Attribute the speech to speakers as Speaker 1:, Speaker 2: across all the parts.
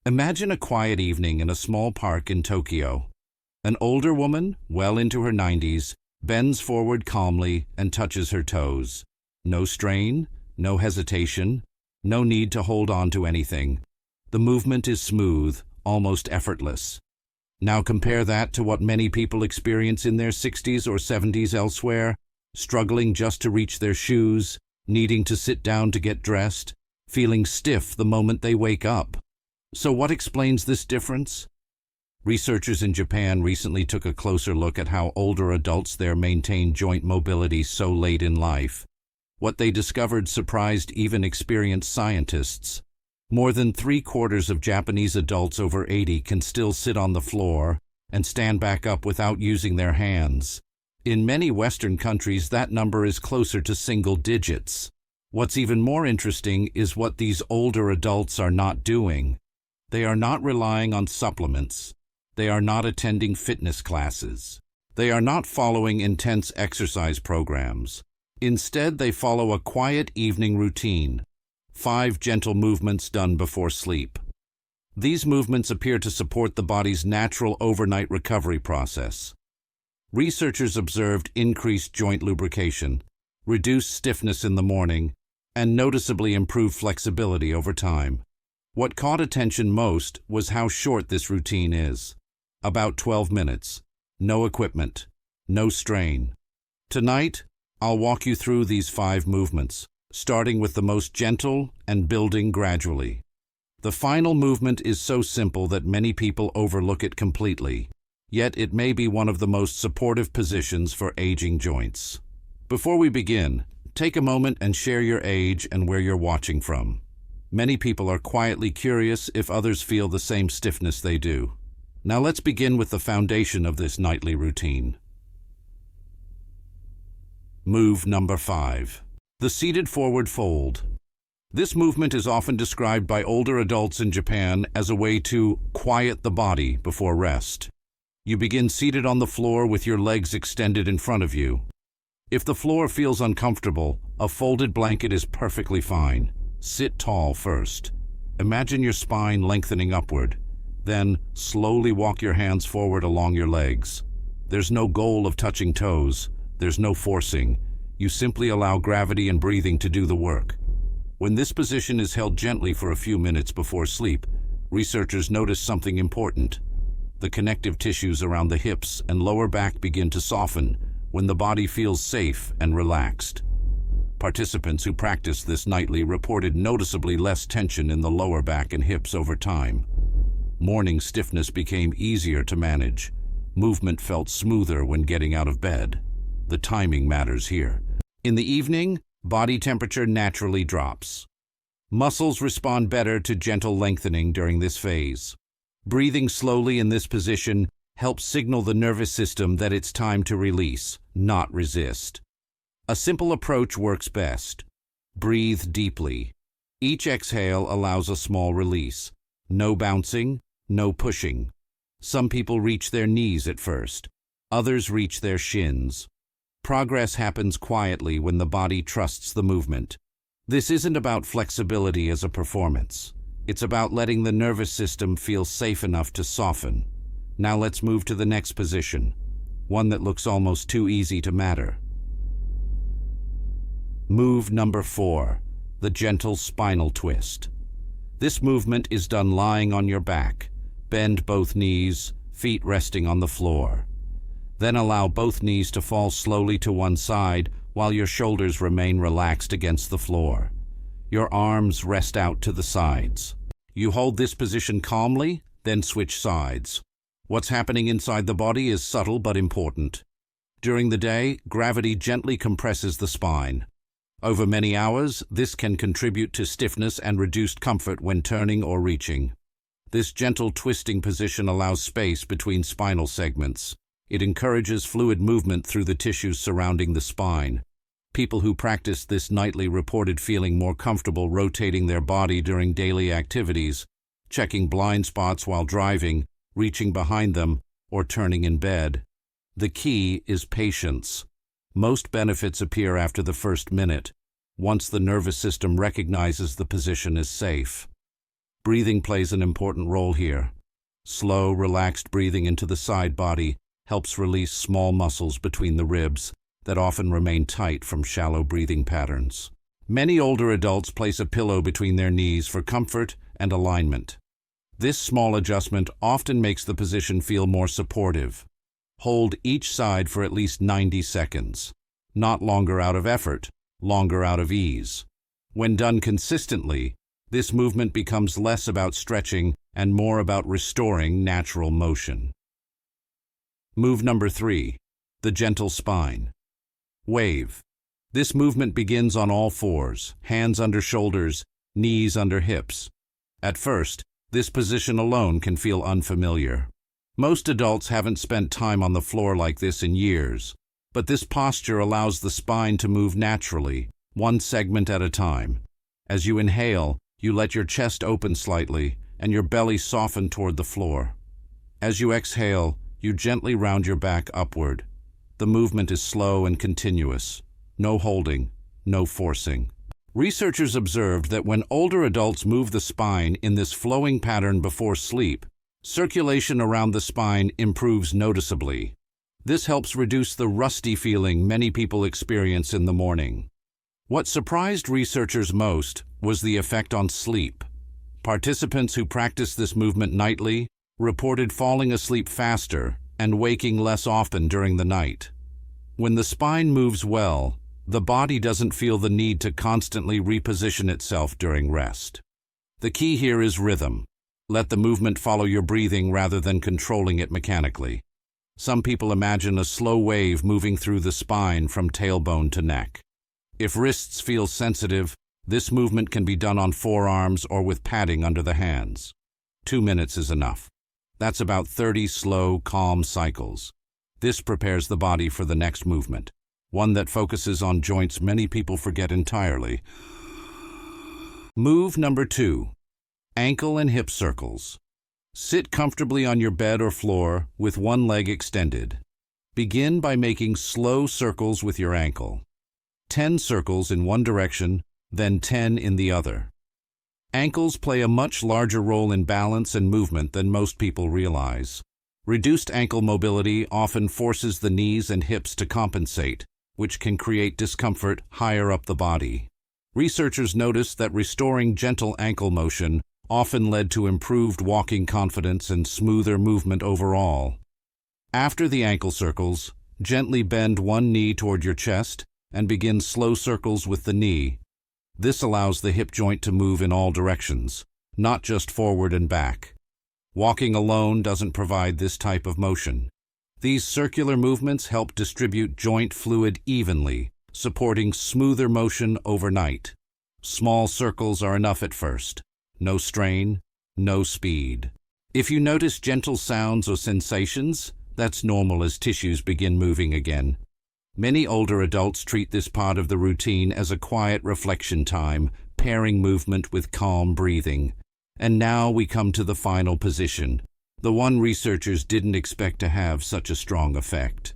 Speaker 1: Imagine a quiet evening in a small park in Tokyo. An older woman, well into her 90s, bends forward calmly and touches her toes. No strain, no hesitation, no need to hold on to anything. The movement is smooth, almost effortless. Now compare that to what many people experience in their 60s or 70s elsewhere, struggling just to reach their shoes, needing to sit down to get dressed, feeling stiff the moment they wake up. So what explains this difference? Researchers in Japan recently took a closer look at how older adults there maintain joint mobility so late in life. What they discovered surprised even experienced scientists. More than 3/4 of Japanese adults over 80 can still sit on the floor and stand back up without using their hands. In many Western countries, that number is closer to single digits. What's even more interesting is what these older adults are not doing. They are not relying on supplements. They are not attending fitness classes. They are not following intense exercise programs. Instead, they follow a quiet evening routine, 5 gentle movements done before sleep. These movements appear to support the body's natural overnight recovery process. Researchers observed increased joint lubrication, reduced stiffness in the morning, and noticeably improved flexibility over time. What caught attention most was how short this routine is. About 12 minutes. No equipment. No strain. Tonight, I'll walk you through these 5 movements, starting with the most gentle and building gradually. The final movement is so simple that many people overlook it completely, yet it may be one of the most supportive positions for aging joints. Before we begin, take a moment and share your age and where you're watching from. Many people are quietly curious if others feel the same stiffness they do. Now let's begin with the foundation of this nightly routine. Move number 5. The seated forward fold. This movement is often described by older adults in Japan as a way to quiet the body before rest. You begin seated on the floor with your legs extended in front of you. If the floor feels uncomfortable, a folded blanket is perfectly fine. Sit tall first. Imagine your spine lengthening upward. Then, slowly walk your hands forward along your legs. There's no goal of touching toes. There's no forcing. You simply allow gravity and breathing to do the work. When this position is held gently for a few minutes before sleep, researchers notice something important. The connective tissues around the hips and lower back begin to soften when the body feels safe and relaxed. Participants who practiced this nightly reported noticeably less tension in the lower back and hips over time. Morning stiffness became easier to manage. Movement felt smoother when getting out of bed. The timing matters here. In the evening, body temperature naturally drops. Muscles respond better to gentle lengthening during this phase. Breathing slowly in this position helps signal the nervous system that it's time to release, not resist. A simple approach works best. Breathe deeply. Each exhale allows a small release. No bouncing, no pushing. Some people reach their knees at first. Others reach their shins. Progress happens quietly when the body trusts the movement. This isn't about flexibility as a performance. It's about letting the nervous system feel safe enough to soften. Now let's move to the next position, one that looks almost too easy to matter. Move number 4, the gentle spinal twist. This movement is done lying on your back. Bend both knees, feet resting on the floor. Then allow both knees to fall slowly to one side while your shoulders remain relaxed against the floor. Your arms rest out to the sides. You hold this position calmly, then switch sides. What's happening inside the body is subtle but important. During the day, gravity gently compresses the spine. Over many hours, this can contribute to stiffness and reduced comfort when turning or reaching. This gentle twisting position allows space between spinal segments. It encourages fluid movement through the tissues surrounding the spine. People who practiced this nightly reported feeling more comfortable rotating their body during daily activities, checking blind spots while driving, reaching behind them, or turning in bed. The key is patience. Most benefits appear after the first minute, once the nervous system recognizes the position is safe. Breathing plays an important role here. Slow, relaxed breathing into the side body helps release small muscles between the ribs that often remain tight from shallow breathing patterns. Many older adults place a pillow between their knees for comfort and alignment. This small adjustment often makes the position feel more supportive. Hold each side for at least 90 seconds. Not longer out of effort, longer out of ease. When done consistently, this movement becomes less about stretching and more about restoring natural motion. Move number 3, the gentle spine. Wave. This movement begins on all fours, hands under shoulders, knees under hips. At first, this position alone can feel unfamiliar. Most adults haven't spent time on the floor like this in years, but this posture allows the spine to move naturally, one segment at a time. As you inhale, you let your chest open slightly and your belly soften toward the floor. As you exhale, you gently round your back upward. The movement is slow and continuous. No holding, no forcing. Researchers observed that when older adults move the spine in this flowing pattern before sleep, circulation around the spine improves noticeably. This helps reduce the rusty feeling many people experience in the morning. What surprised researchers most was the effect on sleep. Participants who practiced this movement nightly reported falling asleep faster and waking less often during the night. When the spine moves well, the body doesn't feel the need to constantly reposition itself during rest. The key here is rhythm. Let the movement follow your breathing rather than controlling it mechanically. Some people imagine a slow wave moving through the spine from tailbone to neck. If wrists feel sensitive, this movement can be done on forearms or with padding under the hands. 2 minutes is enough. That's about 30 slow, calm cycles. This prepares the body for the next movement, one that focuses on joints many people forget entirely. Move number 2, ankle and hip circles. Sit comfortably on your bed or floor with one leg extended. Begin by making slow circles with your ankle. 10 circles in one direction, then 10 in the other. Ankles play a much larger role in balance and movement than most people realize. Reduced ankle mobility often forces the knees and hips to compensate, which can create discomfort higher up the body. Researchers noticed that restoring gentle ankle motion often led to improved walking confidence and smoother movement overall. After the ankle circles, gently bend one knee toward your chest and begin slow circles with the knee. This allows the hip joint to move in all directions, not just forward and back. Walking alone doesn't provide this type of motion. These circular movements help distribute joint fluid evenly, supporting smoother motion overnight. Small circles are enough at first. No strain, no speed. If you notice gentle sounds or sensations, that's normal as tissues begin moving again. Many older adults treat this part of the routine as a quiet reflection time, pairing movement with calm breathing. And now we come to the final position, the one researchers didn't expect to have such a strong effect.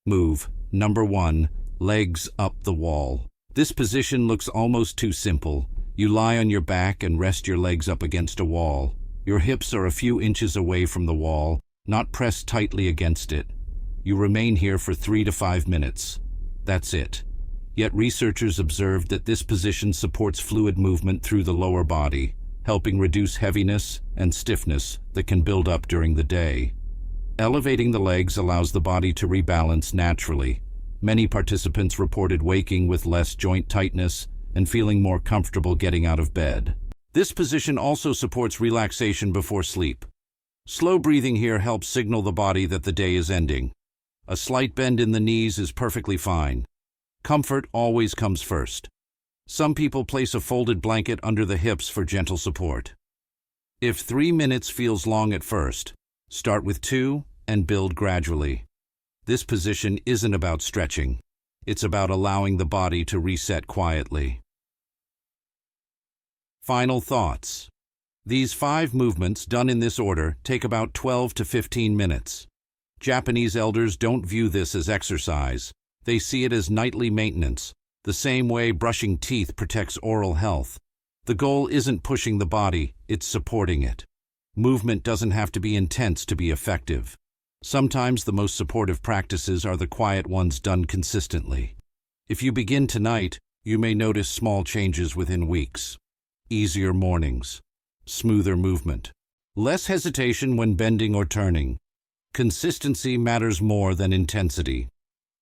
Speaker 1: Move number 1, legs up the wall. This position looks almost too simple. You lie on your back and rest your legs up against a wall. Your hips are a few inches away from the wall, not pressed tightly against it. You remain here for 3 to 5 minutes. That's it. Yet researchers observed that this position supports fluid movement through the lower body, helping reduce heaviness and stiffness that can build up during the day. Elevating the legs allows the body to rebalance naturally. Many participants reported waking with less joint tightness and feeling more comfortable getting out of bed. This position also supports relaxation before sleep. Slow breathing here helps signal the body that the day is ending. A slight bend in the knees is perfectly fine. Comfort always comes first. Some people place a folded blanket under the hips for gentle support. If 3 minutes feels long at first, start with 2 and build gradually. This position isn't about stretching. It's about allowing the body to reset quietly. Final thoughts. These 5 movements, done in this order, take about 12 to 15 minutes. Japanese elders don't view this as exercise. They see it as nightly maintenance, the same way brushing teeth protects oral health. The goal isn't pushing the body, it's supporting it. Movement doesn't have to be intense to be effective. Sometimes the most supportive practices are the quiet ones done consistently. If you begin tonight, you may notice small changes within weeks. Easier mornings, smoother movement, less hesitation when bending or turning. Consistency matters more than intensity.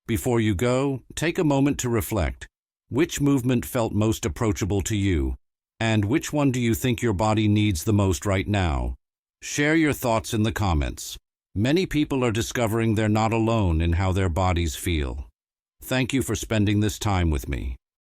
Speaker 1: Before you go, take a moment to reflect. Which movement felt most approachable to you? And which one do you think your body needs the most right now? Share your thoughts in the comments. Many people are discovering they're not alone in how their bodies feel. Thank you for spending this time with me.